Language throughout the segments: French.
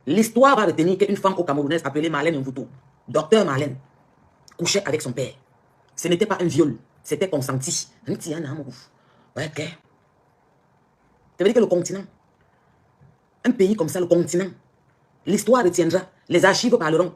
L'histoire va retenir qu'une femme au Camerounaise appelée Marlène Mvuto, docteur Marlène, couchait avec son père. Ce n'était pas un viol, c'était consenti. Ouais, ok. Ça veut dire que le continent, un pays comme ça, le continent, l'histoire retiendra, les archives parleront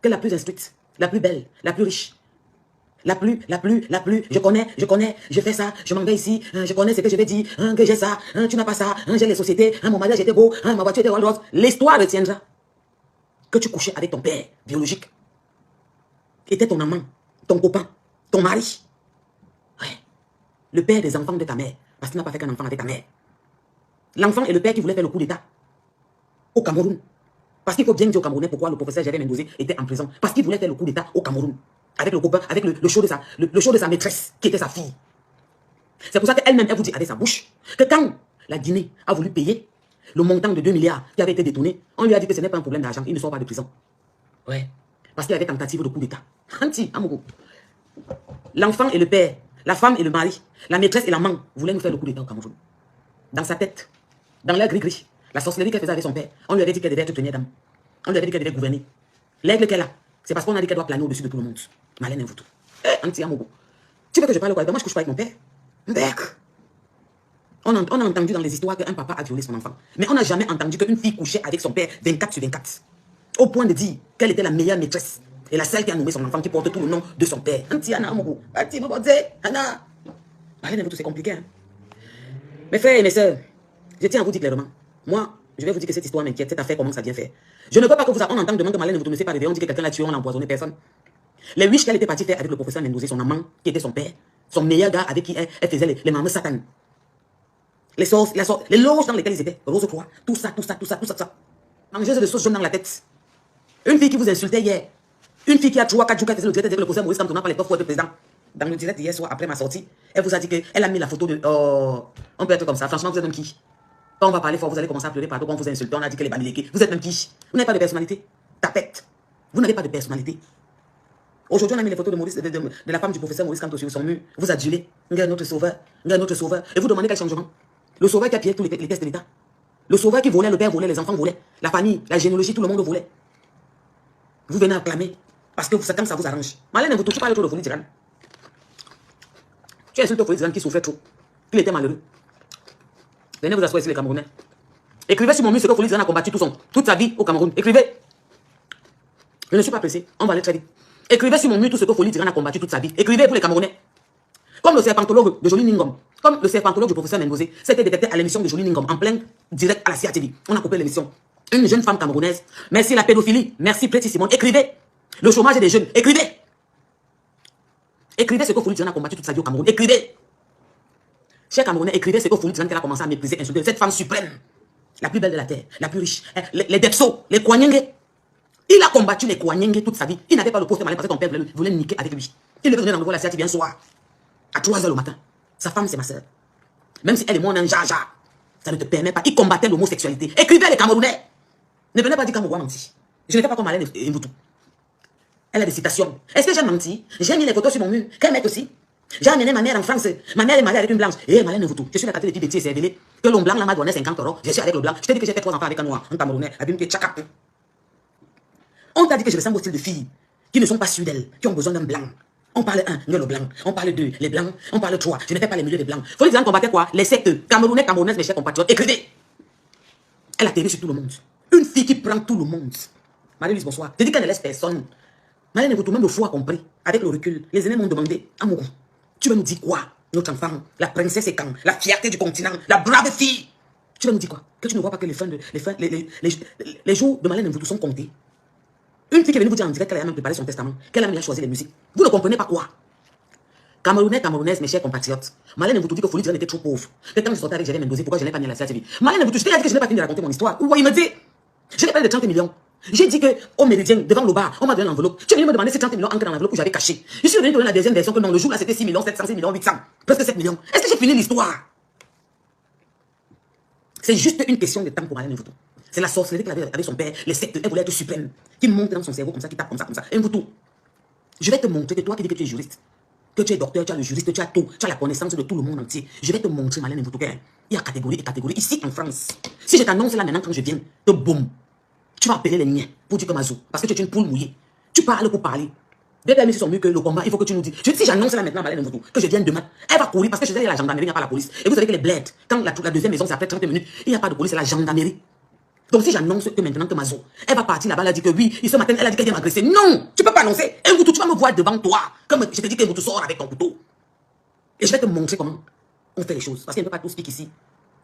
que la plus instruite, la plus belle, la plus riche, la plus, je connais, je fais ça, je m'en vais ici, je connais ce que je vais dire, que j'ai ça, tu n'as pas ça, j'ai les sociétés, mon mariage était beau, ma voiture était Rolls-Royce. L'histoire retiendra que tu couchais avec ton père biologique, qui était ton amant, ton copain, ton mari. Ouais. Le père des enfants de ta mère, parce qu'il n'a pas fait qu'un enfant avec ta mère. L'enfant et le père qui voulait faire le coup d'État au Cameroun. Parce qu'il faut bien dire aux Camerounais pourquoi le professeur Gervais Mendozé était en prison. Parce qu'il voulait faire le coup d'État au Cameroun. Avec le copain, avec le show de sa maîtresse, qui était sa fille. C'est pour ça qu'elle-même, elle vous dit avec sa bouche, que quand la Guinée a voulu payer le montant de 2 milliards qui avait été détourné, on lui a dit que ce n'est pas un problème d'argent, il ne sort pas de prison. Ouais. Parce qu'il y avait tentative de coup d'État. L'enfant et le père, la femme et le mari, la maîtresse et l'amant voulaient nous faire le coup d'État au Cameroun. Dans sa tête, dans l'air gris-gris, la sorcellerie qu'elle faisait avec son père, on lui avait dit qu'elle devait être première dame. On lui avait dit qu'elle devait gouverner. L'aigle qu'elle a, c'est parce qu'on a dit qu'elle doit planer au-dessus de tout le monde. Marlène Mvuto. Tu veux que je parle quoi? Moi, je couche pas avec mon père. On a entendu dans les histoires qu'un papa a violé son enfant. Mais on n'a jamais entendu qu'une fille couchait avec son père 24 sur 24. Au point de dire qu'elle était la meilleure maîtresse. Et la seule qui a nommé son enfant qui porte tout le nom de son père. Marlène Mvuto, c'est compliqué. Hein? Mes frères et mes sœurs, je tiens à vous dire clairement. Moi, je vais vous dire que cette histoire m'inquiète. Cette affaire commence à bien faire. Je ne veux pas que on entende demain que Marlène Mvuto ne s'est pas réveillée. On dit que quelqu'un l'a tué, on l'a empoisonné, personne. Les wish qu'elle était partie faire avec le professeur Mendozé, son amant, qui était son père, son meilleur gars avec qui elle faisait les mamans satan. Les sauces, les loges dans lesquelles ils étaient, Rose Croix, tout ça. Mangeuse de sauce jaune dans la tête. Une fille qui vous insultait hier. Une fille qui a 3-4 jours qu'elle faisait le direct avec le professeur Maurice Kamto, par les pauvres président. Dans le direct hier soir, après ma sortie, elle vous a dit qu'elle a mis la photo de... on peut être comme ça. Franchement, vous êtes même qui? Quand on va parler fort, vous allez commencer à pleurer partout, quand on vous insulte. On a dit que les bandits, vous êtes même qui? Vous n'avez pas de personnalité. Tapette. Vous n'avez pas de personnalité. Aujourd'hui, on a mis les photos de la femme du professeur Maurice Kamto sur son mur. Vous adulez. Notre sauveur. Et vous demandez quel changement? Le sauveur qui a pillé tous les tests de l'État. Le sauveur qui volait, le père volait, les enfants volaient. La famille, la généalogie, tout le monde volait. Vous venez acclamer. Parce que c'est comme ça vous arrange. Marlène Mvuto, tu parles trop de Folie Tirane. Tu insultes Folie Tirane qui souffrait trop. Il était malheureux. Venez vous asseoir ici les Camerounais. Écrivez sur mon mur ce que Folie Tirane a combattu toute sa vie au Cameroun. Écrivez. Je ne suis pas pressé. On va aller très vite. Écrivez sur mon mur tout ce que Folie Tirane a combattu toute sa vie. Écrivez pour les Camerounais. Comme le serpentologue de Jolie Ningom. Comme le serpentologue du professeur Mendozé. C'était détecté à l'émission de Jolie Ningom. En plein direct à la CATV. On a coupé l'émission. Une jeune femme camerounaise. Merci la pédophilie. Merci Préti Simone. Écrivez. Le chômage des jeunes. Écrivez. Écrivez ce que Folie Tirane a combattu toute sa vie au Cameroun. Écrivez. Chers Camerounais, écrivez ce que Folie Tirane a commencé à mépriser, insulter. Cette femme suprême. La plus belle de la terre. La plus riche. Les Depso. Les Kouanyenge. Il a combattu les Kouanyenge toute sa vie. Il n'avait pas le poste malin parce que ton père voulait niquer avec lui. Il devait venir dans le la CATV un soir. À 3h le matin. Sa femme, c'est ma soeur. Même si elle est mon jaja, ça ne te permet pas. Il combattait l'homosexualité. Écrivez les Camerounais. Ne venez pas dire qu'Amoua menti. Je ne fais pas comme Marlène Mvuto. Elle a des citations. Est-ce que j'ai menti? J'ai mis les photos sur mon mur. Qu'elle mette aussi. J'ai amené ma mère en France. Ma mère est mariée avec une blanche. Et Marlène Mvuto. Je suis la carte de petite bêtise, c'est révélé. Que l'homme blanc là m'a donné 50 €. Je suis avec le blanc. Je t'ai dit que j'ai fait 3 enfants avec un noir. Un Camerounais. Abim Tchakap. On t'a dit que je ressemble au style de filles qui ne sont pas sûres d'elles, qui ont besoin d'un blanc. On parle 1, le blanc. On parle 2, les blancs. On parle 3. Je ne fais pas les milieux des blancs. Faut dire qu'on combattait quoi? Les sectes. Camerounais, Camerounaises, mes chers compatriotes. Écrivez. Elle a atterri sur tout le monde. Une fille qui prend tout le monde. Marie-Lise, bonsoir. Je dis qu'elle ne laisse personne. Marlène Mvuto, même le fou a compris. Avec le recul, les aînés m'ont demandé, Amourou, tu vas nous dire quoi? Notre enfant, la princesse est quand? La fierté du continent, la brave fille. Tu vas nous dire quoi? Que tu ne vois pas que les jours de Marlène Mvuto sont comptés. Une fille qui est venue vous dire en direct qu'elle a même préparé son testament, qu'elle a même choisi les musiques. Vous ne comprenez pas quoi? Camerounais, Camerounaises, mes chers compatriotes. Marlène Mvuto dit que Folie Tirane était trop pauvre. Que quand je sortais avec Gervais Mendozé, pourquoi je n'ai pas mis à la CATV? Marlène Mvuto, je t'ai dit que je n'ai pas fini de raconter mon histoire. Ou il me dit, je n'ai pas de 30 millions. J'ai dit qu'au Méridien, devant le bar, on m'a donné l'enveloppe. Tu es venu me demander si 30 millions entrent dans l'enveloppe que j'avais caché. Je suis venu donner la deuxième version que non, le jour là c'était 6 millions 700, 6 millions 800, presque 7 millions. Est-ce que j'ai fini l'histoire? C'est juste une question de temps pour Marlène Mvuto. C'est la sorcellerie qu'elle avait avec son père, les sectes, elle voulait être suprême, qui monte dans son cerveau comme ça, qui tape comme ça, Mvuto. Je vais te montrer que toi qui dis que tu es juriste, que tu es docteur, tu as le juriste, tu as tout, tu as la connaissance de tout le monde entier. Je vais te montrer, Marlène Mvuto, il y a catégorie et catégorie ici en France. Si je t'annonce là maintenant quand je viens, te boum, tu vas appeler les miens pour dire que Mazou, parce que tu es une poule mouillée. Tu parles pour parler. Des permis sont mieux que le combat, il faut que tu nous dises. Je dis, si j'annonce là maintenant, Marlène Mvuto, que je viens demain, elle va courir parce que je sais qu'il y a la gendarmerie, il n'y a pas la police. Et vous savez que les bleds, quand la deuxième maison, c'est après 30 minutes, il n'y a pas de police, c'est la gendarmerie. Donc si j'annonce que maintenant que Mazou, elle va partir là-bas, elle a dit que oui, et ce matin, elle a dit qu'elle vient m'agresser. Non, tu ne peux pas annoncer. Mvuto, tu vas me voir devant toi. Comme je te dis que Mvuto sort avec ton couteau. Et je vais te montrer comment on fait les choses. Parce qu'il ne peut pas tout speak ici.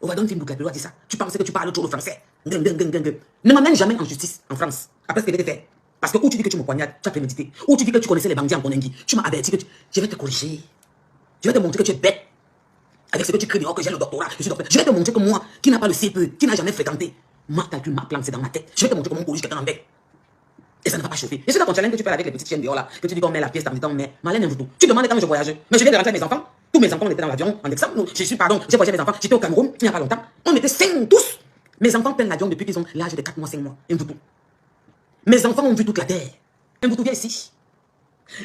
On va donner une boucle, dit ça. Tu penses que tu parles trop le français. Ne m'amène jamais en justice en France. Après ce que je vais te faire. Parce que où tu dis que tu me poignardes, tu as prémédité. Ou tu dis que tu connaissais les bandits en Konengi. Tu m'as averti que je vais te corriger. Je vais te montrer que tu es bête. Avec ce que tu cries dehors, que j'ai le doctorat. Je vais te montrer que moi, qui n'a pas le CPE, qui n'a jamais fréquenté, ma calcul, ma plan, c'est dans ma tête. Je vais te montrer comment on corrige quelqu'un en bec. Et ça ne va pas chauffer. Et c'est dans ton challenge que tu fais avec les petites chiennes dehors là, que tu dis qu'on met la pièce dans le temps, mais Marlène Mvuto. Tu demandes quand je voyage. Mais je viens de rentrer avec mes enfants. Tous mes enfants, on était dans l'avion en exemple. J'ai voyagé avec mes enfants. J'étais au Cameroun il n'y a pas longtemps. On était 5 tous. Mes enfants prennent l'avion depuis qu'ils ont l'âge de 4 mois, 5 mois. Mvuto. Mes enfants ont vu toute la terre. Mvuto, viens ici.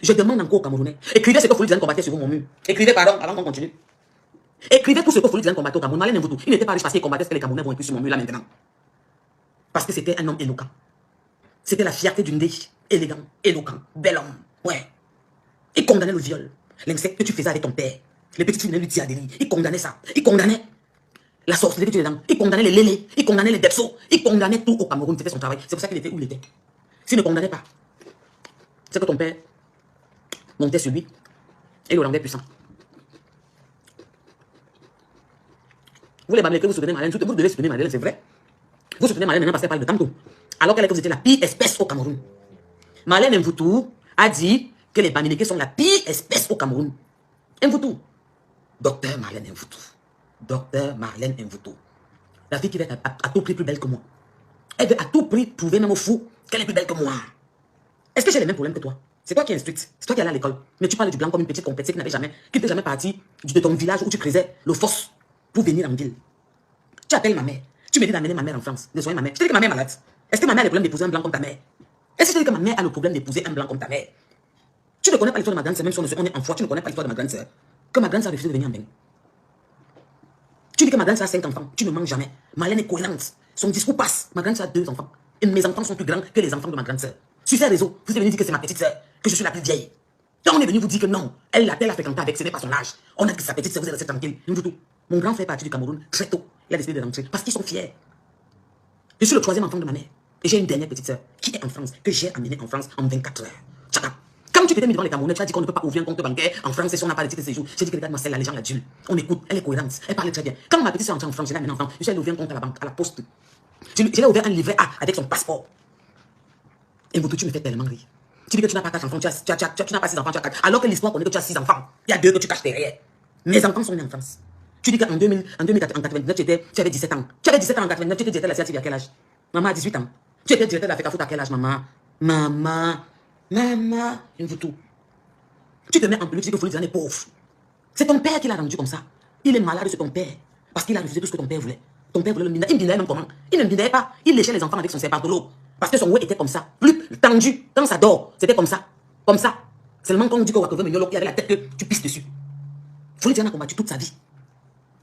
Je demande encore aux Camerounais. Écrivez ce que Fouly Dizane combattait sur mon mur. Écrivez, pardon, avant qu'on continue. Écrivez tout ce que Fouly Dizane combattait au Cameroun. Marlène Mvuto. Il n'était pas riche parce qu'il combattait ce que les Camerounais vont écrire sur mon mur là maintenant. Parce que c'était un homme éloquent. C'était la fierté d'une dé, élégant, éloquent, bel homme. Ouais. Il condamnait le viol, l'insecte que tu faisais avec ton père. Les petites filles venaient lui dire à délit. Il condamnait ça. Il condamnait la sorcellerie que tu étais dedans. Il condamnait les lélés. Il condamnait les depsos. Il condamnait tout au Cameroun. Il faisait son travail. C'est pour ça qu'il était où il était. S'il ne condamnait pas, c'est que ton père montait sur lui et le rendait puissant. Vous les Bamileke, vous soutenez Marlène. Vous devez soutenir Marlène, c'est vrai. Vous soutenez Marlène maintenant parce qu'elle parle de tantôt. Alors qu'elle est que vous étiez la pire espèce au Cameroun. Marlène Mvuto a dit que les Bamileke sont la pire espèce au Cameroun. Mvuto. Docteur Marlène Mvuto. Docteur Marlène Mvuto. La fille qui va être à tout prix plus belle que moi. Elle veut à tout prix prouver même au fou qu'elle est plus belle que moi. Est-ce que j'ai les mêmes problèmes que toi? C'est toi qui es instruite. C'est toi qui es allé à l'école. Mais tu parles du blanc comme une petite compétition qui n'était jamais partie de ton village où tu creusais le fosse pour venir en ville. Tu appelles ma mère. Tu me dis d'amener ma mère en France, de soigner ma mère. Je te dis que ma mère est malade. Est-ce que ma mère a le problème d'épouser un blanc comme ta mère? Est-ce que je te dis que ma mère a le problème d'épouser un blanc comme ta mère? Tu ne connais pas l'histoire de ma grande sœur, même si on est en foi, tu ne connais pas l'histoire de ma grande sœur. Que ma grande sœur a refusé de venir en Bénin. Tu dis que ma grande sœur a 5 enfants, tu ne manges jamais. Marlène est cohérente. Son discours passe. Ma grande sœur a 2 enfants. Et mes enfants sont plus grands que les enfants de ma grande sœur. Sur ces réseaux, vous êtes venu dire que c'est ma petite sœur, que je suis la plus vieille. Quand on est venu vous dire que non, elle a fréquenté avec, ce n'est pas son âge. On a dit que sa petite sœur, vous êtes resté tranquille. Mon grand frère est parti du Cameroun très tôt. Il a décidé de rentrer parce qu'ils sont fiers. Je suis le 3e enfant de ma mère. Et j'ai une dernière petite sœur qui est en France, que j'ai amenée en France en 24 heures. Tchaka. Quand tu t'étais mis devant les Camerounais, tu as dit qu'on ne peut pas ouvrir un compte bancaire en France et si on n'a pas de titre de séjour. J'ai dit que regarde-moi celle-là, les gens l'adulent. On écoute, elle est cohérente, elle parle très bien. Quand ma petite sœur est entrée en France, je l'ai amenée en France, je suis allé ouvrir un compte à la banque, à la poste. Je l'ai ouvert un livret A avec son passeport. Et Mvuto, tu me fais tellement rire. Tu dis que tu n'as pas 4 enfants, tu n'as pas 6 enfants, tu as 4. Alors que l'histoire connaît que tu as 6 enfants. Il y a 2 que tu caches derrière. Mes enfants sont nés en France. Tu dis qu'en 99, tu avais 17 ans. Tu avais 17 ans en 99, tu étais directeur de la CATV à quel âge? Maman a 18 ans. Tu étais directeur de la FECAFOOT à quel âge, maman? Maman, Mvuto. Tu te mets en peluche, tu dis que Fouly Dizane est pauvre. C'est ton père qui l'a rendu comme ça. Il est malade, c'est ton père. Parce qu'il a refusé tout ce que ton père voulait. Ton père voulait le minder. Il me bindait même comment? Il ne me bindait pas. Il léchait les enfants avec son serpentolo. Parce que son oué était comme ça. Plus tendu. Quand ça dort, c'était comme ça. Comme ça. Seulement quand on dit qu'on va trouver Mignolo, il avait la tête que tu pisses dessus. Fouly Dizane a combattu toute sa vie.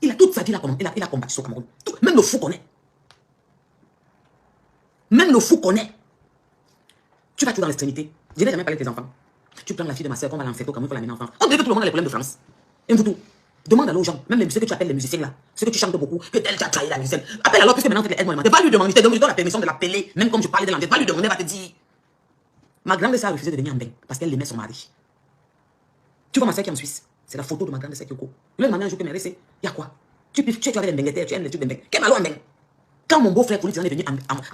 Il a toute sa vie, il a combattu au Cameroun. Même le fou connaît. Même le fou connaît. Tu vas toujours dans l'extrémité. Je n'ai jamais parlé de tes enfants. Tu prends la fille de ma soeur qu'on va l'enfermer au Cameroun pour l'amener en France. On dirait que tout le monde a les problèmes de France. Et vous, demande alors aux gens, même ceux que tu appelles les musiciens là, ceux que tu chantes beaucoup, que tel tu as trahi la musicienne. Appelle alors, puisque maintenant tu es aide-moi. Va lui demander, je te donne la permission de l'appeler, même comme je parlais de l'anglais. Va lui demander, va te dire. Ma grande sœur a refusé de venir en Bénin parce qu'elle aimait son mari. Tu vois ma soeur qui est en Suisse. C'est la photo de ma grande sœur qui est au cours. Le demandé un jour que mais c'est, il y a quoi? Tu es avec les Benguetés, tu aimes les trucs de Benguetés. Qu'est-ce que tu quand mon beau-frère Fouly Dizane est venu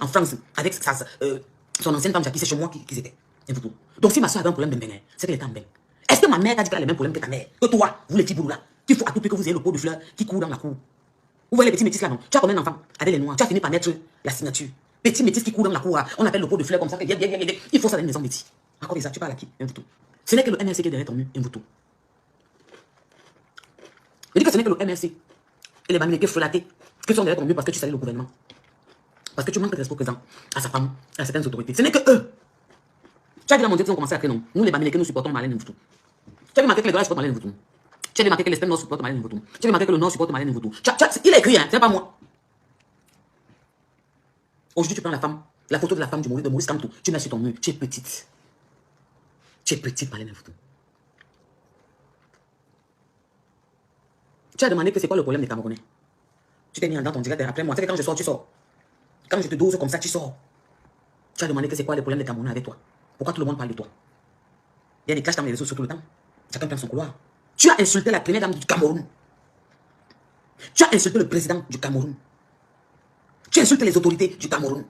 en France avec son ancienne femme Jackie, c'est chez moi qu'ils étaient. Donc si ma soeur avait un problème de Bénin, c'est qu'elle était en Bénin. Est-ce que ma mère t'a dit qu'elle a les mêmes problèmes que ta mère? Que toi, vous les petits boulous là, qu'il faut à tout prix que vous ayez le pot de fleurs qui court dans la cour. Vous voyez les petits métis là, non? Tu as combien d'enfants avec les noirs? Tu as fini par mettre la signature. Petit métis qui court dans la cour, on appelle le pot de fleurs comme ça. Il faut ça dans une maison métis. Encore des ça, tu parles à qui? Ce n'est que le MLC qui est derrière ton mur, Je dis que ce n'est que le MLC et les Bamileke frelatés qui sont derrière ton mur parce que tu salis le gouvernement. Parce que tu manques de respect présent à sa femme, à certaines autorités. Ce n'est que eux. Tu as dit la mondiale qui ont commencé à créer, non? Nous, les Bamileke, nous supportons Marlène Mvuto. Tu as remarqué que les Dollars supportent Marlène Mvoutoum. Tu as remarqué que l'Espagne Nord supporte Marlène Mvoutoum. Tu as remarqué que le Nord supporte Marlène Mvoutoum. Il a écrit, hein, c'est pas moi. Aujourd'hui, tu prends la photo de la femme de Maurice Kamto, tu mets sur ton mur. Tu es petite. Tu es petite, Marlène Mvoutoum. Tu as demandé que c'est quoi le problème des Camerounais. Tu t'es mis dans ton direct après moi. Tu sais que quand je sors, tu sors. Quand je te dose comme ça, tu sors. Tu as demandé que c'est quoi le problème des Camerounais avec toi. Pourquoi tout le monde parle de toi? Il y a des clashs dans les réseaux sociaux tout le temps. Chacun prend son couloir. Tu as insulté la première dame du Cameroun. Tu as insulté le président du Cameroun. Tu as insulté les autorités du Cameroun.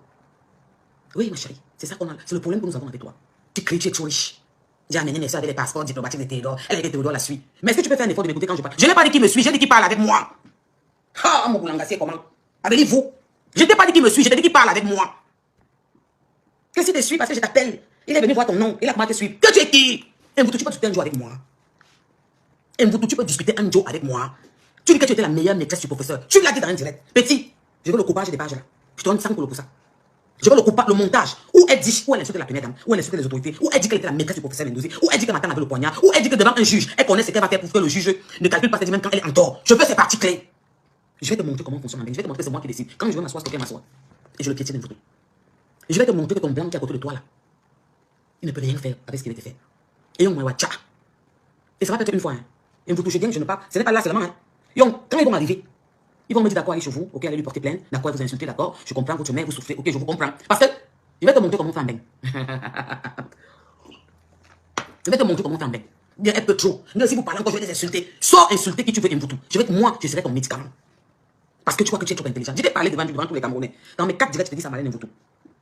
Oui, ma chérie, c'est ça qu'on a. C'est le problème que nous avons avec toi. Tu cries, tu es trop riche. J'ai amené mes soeurs avec les passeports diplomatiques de Théodore. Elle avec Théodore la suit. Mais est-ce que tu peux faire un effort de m'écouter quand je parle? Je n'ai pas dit qui me suit, j'ai dit qui parle avec moi. Ah, mon boulanga, c'est comment? Avec vous. Je t'ai pas dit qui me suit, je t'ai dit qui parle avec moi. Que si tu suis parce que je t'appelle, il est venu voir ton nom, il a commencé à te suivre. Que tu es qui? Et vous, tu peux discuter un jour avec moi. Et vous, tu peux discuter un jour avec moi. Tu dis que tu étais la meilleure maîtresse du professeur. Tu l'as dit dans un direct. Petit, je veux le coupage des pages là. Je te donne 5 pour ça. Je veux le montage. Où elle dit, où elle insulte la première dame, où elle insulte les autorités, où elle dit qu'elle était la maîtresse du professeur Mendouzi, où elle dit que Matane avait le poignard, où elle dit que devant un juge, elle connaît ce qu'elle va faire pour que le juge ne calcule pas ses même quand elle est en tort. Je veux ces parties clés. Je vais te montrer comment fonctionne ma vie. Je vais te montrer que c'est moi qui décide. Quand je veux m'asseoir, c'est quelqu'un m'assoit. Et je le piétine une photo. Je vais te montrer que ton blanc qui est à côté de toi là, il ne peut rien faire avec ce qu'il a été fait. Et on m'a dit, et ça va peut-être une fois. Hein. Et vous touchez bien, je ne parle. Ce n'est pas là seulement. Hein. Quand ils vont arriver, ils vont me dire d'accord, allez chez vous, ok, allez lui porter plainte, d'accord, vous insultez, d'accord, je comprends, votre mère, vous souffrez, ok, je vous comprends. Parce que je vais te montrer comment on fait un bain. Je vais te montrer comment on fait un bain. Bien, elle peut trop. Mais si vous parlez encore, je vais les insulter. Sors insulter qui tu veux, Mvoutoum. Moi, je serai ton médicament. Parce que tu crois que tu es trop intelligent. Je vais parler devant tous les Camerounais. Dans mes 4 directs, je te dis ça, Marlène Mvoutoum.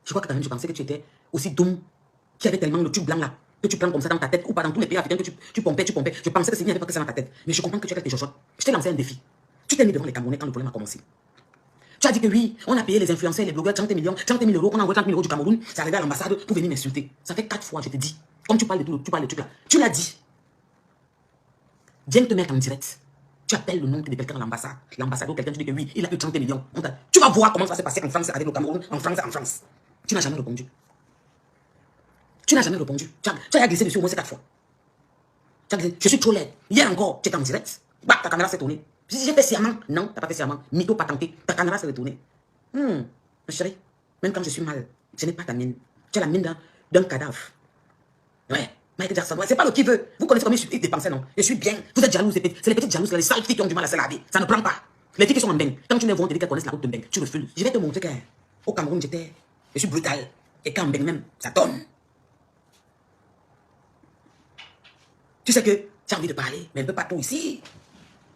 Je crois que quand même, tu pensais que tu étais aussi doux, qui avait tellement le tube blanc là, que tu prends comme ça dans ta tête, ou pas dans tous les pays africains que tu pompais. Je pensais que c'est bien, pas que ça dans ta tête. Mais je comprends que tu as quelque chose. Je t'ai lancé un défi. Tu t'es mis devant les Camerounais quand le problème a commencé. Tu as dit que oui, on a payé les influenceurs, les blogueurs 30 millions, 30 000 euros, on a envoyé 30 000 euros du Cameroun, c'est arrivé à l'ambassade pour venir m'insulter. Ça fait 4 fois, je te dis. Comme tu parles de tout, tu parles de trucs là. Tu l'as dit. Viens te mettre en direct. Tu appelles le nom de quelqu'un à l'ambassade. L'ambassade, quelqu'un, tu dis que oui, il a eu 30 millions. Tu vas voir comment ça va se passer en France avec le Cameroun, en France. Tu n'as jamais répondu. Tu n'as jamais répondu. Tu as glissé dessus au moins 4 fois. Je suis trop laid. Hier encore, tu étais en direct. Bah, ta caméra s'est tournée. J'ai fait serment. Non, tu n'as pas fait serment. Mytho patenté. Ta caméra s'est retournée. Ma chérie, même quand je suis mal, ce n'est pas ta mine. Tu as la mine d'un cadavre. Ouais. Michael Jackson, ouais, c'est pas le qui veut. Vous connaissez comment il dépensait, non? Je suis bien. Vous êtes jaloux, c'est les petites jalouses, les sales filles qui ont du mal à se laver. Ça ne prend pas. Les filles qui sont en bain. Quand tu ne vois te dire qu'elles connaissent la route de bain, tu refuses. Je vais te montrer qu'au Cameroun, je suis brutal. Et qu'en bain même, ça donne. Tu sais que tu as envie de parler, mais un peu pas tout ici.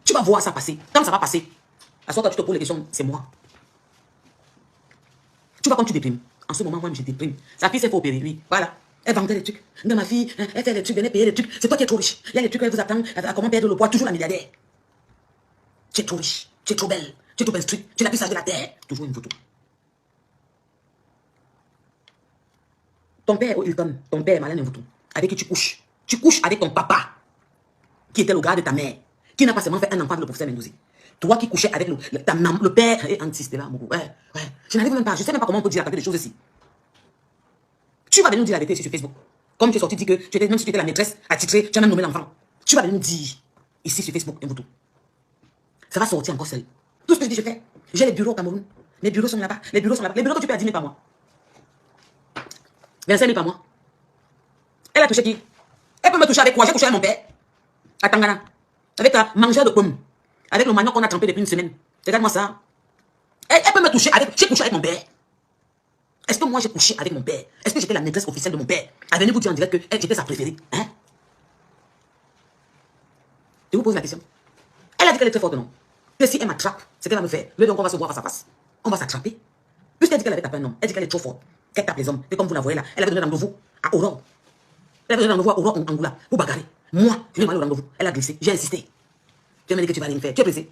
Tu vas voir ça passer. Quand ça va passer, à soir, quand tu te poses les questions, c'est moi. Tu vois comme tu déprimes. En ce moment, moi, je déprime. Sa fille s'est fait opérer, oui. Voilà. Elle vendait des trucs. De ma fille, elle fait des trucs, elle payer des trucs. C'est toi qui es trop riche. Il y a des trucs qu'elle vous attend à comment perdre le poids. Toujours la milliardaire. Tu es trop riche. Tu es trop belle. Tu es trop instruite. Tu es la plus sage de la terre. Toujours une photo. Ton père, Hilton, ton père, Marlène Mvoutoum, avec qui tu couches. Tu couches avec ton papa, qui était le gars de ta mère, qui n'a pas seulement fait un enfant avec le professeur Mendouzi. Toi qui couchais avec le père et Antis, là, mon gars. Ouais. Je n'arrive même pas. Je ne sais même pas comment on peut dire la vérité des choses ici. Tu vas venir nous dire la vérité ici sur Facebook. Comme tu es sorti, dis que tu étais, même si tu étais la maîtresse attitrée, tu as même nommé l'enfant. Tu vas venir nous dire ici sur Facebook, Mvoutoum. Ça va sortir encore seul. Tout ce que je dis, je fais. J'ai les bureaux au Cameroun. Les bureaux sont là-bas. Les bureaux que tu payes à 10 000 par mois. 25 000 par mois. Elle a touché qui? Elle peut me toucher avec quoi? J'ai couché avec mon père. À Tangana. Avec un mangeur de pommes. Avec le manioc qu'on a trempé depuis une semaine. Regarde-moi ça. Elle peut me toucher avec... J'ai couché avec mon père. Est-ce que moi j'ai couché avec mon père? Est-ce que j'étais la maîtresse officielle de mon père? Elle venait vous dire en direct que j'étais sa préférée. Hein? Je vous pose la question. Elle a dit qu'elle est très forte, non? Que si elle m'attrape, c'est qu'elle va me faire. Le donc on va se voir face à face. On va s'attraper. Puisqu'elle dit qu'elle avait tapé un homme, elle dit qu'elle est trop forte. Qu'elle tape les hommes. Et comme vous la voyez là, elle avait donné rendez-vous à Aurore. Elle avait donné rendez-vous à Aurore en Angoula pour bagarrer. Moi, je lui ai demandé le rendez-vous. Elle a glissé. J'ai insisté. Tu m'as dit que tu vas rien faire. Tu es pressé.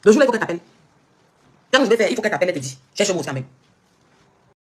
Le jour là, il faut qu'elle t'appelle. Quand je vais faire, il faut qu'elle t'appelle, elle te dit. Cherche-moi aussi en même.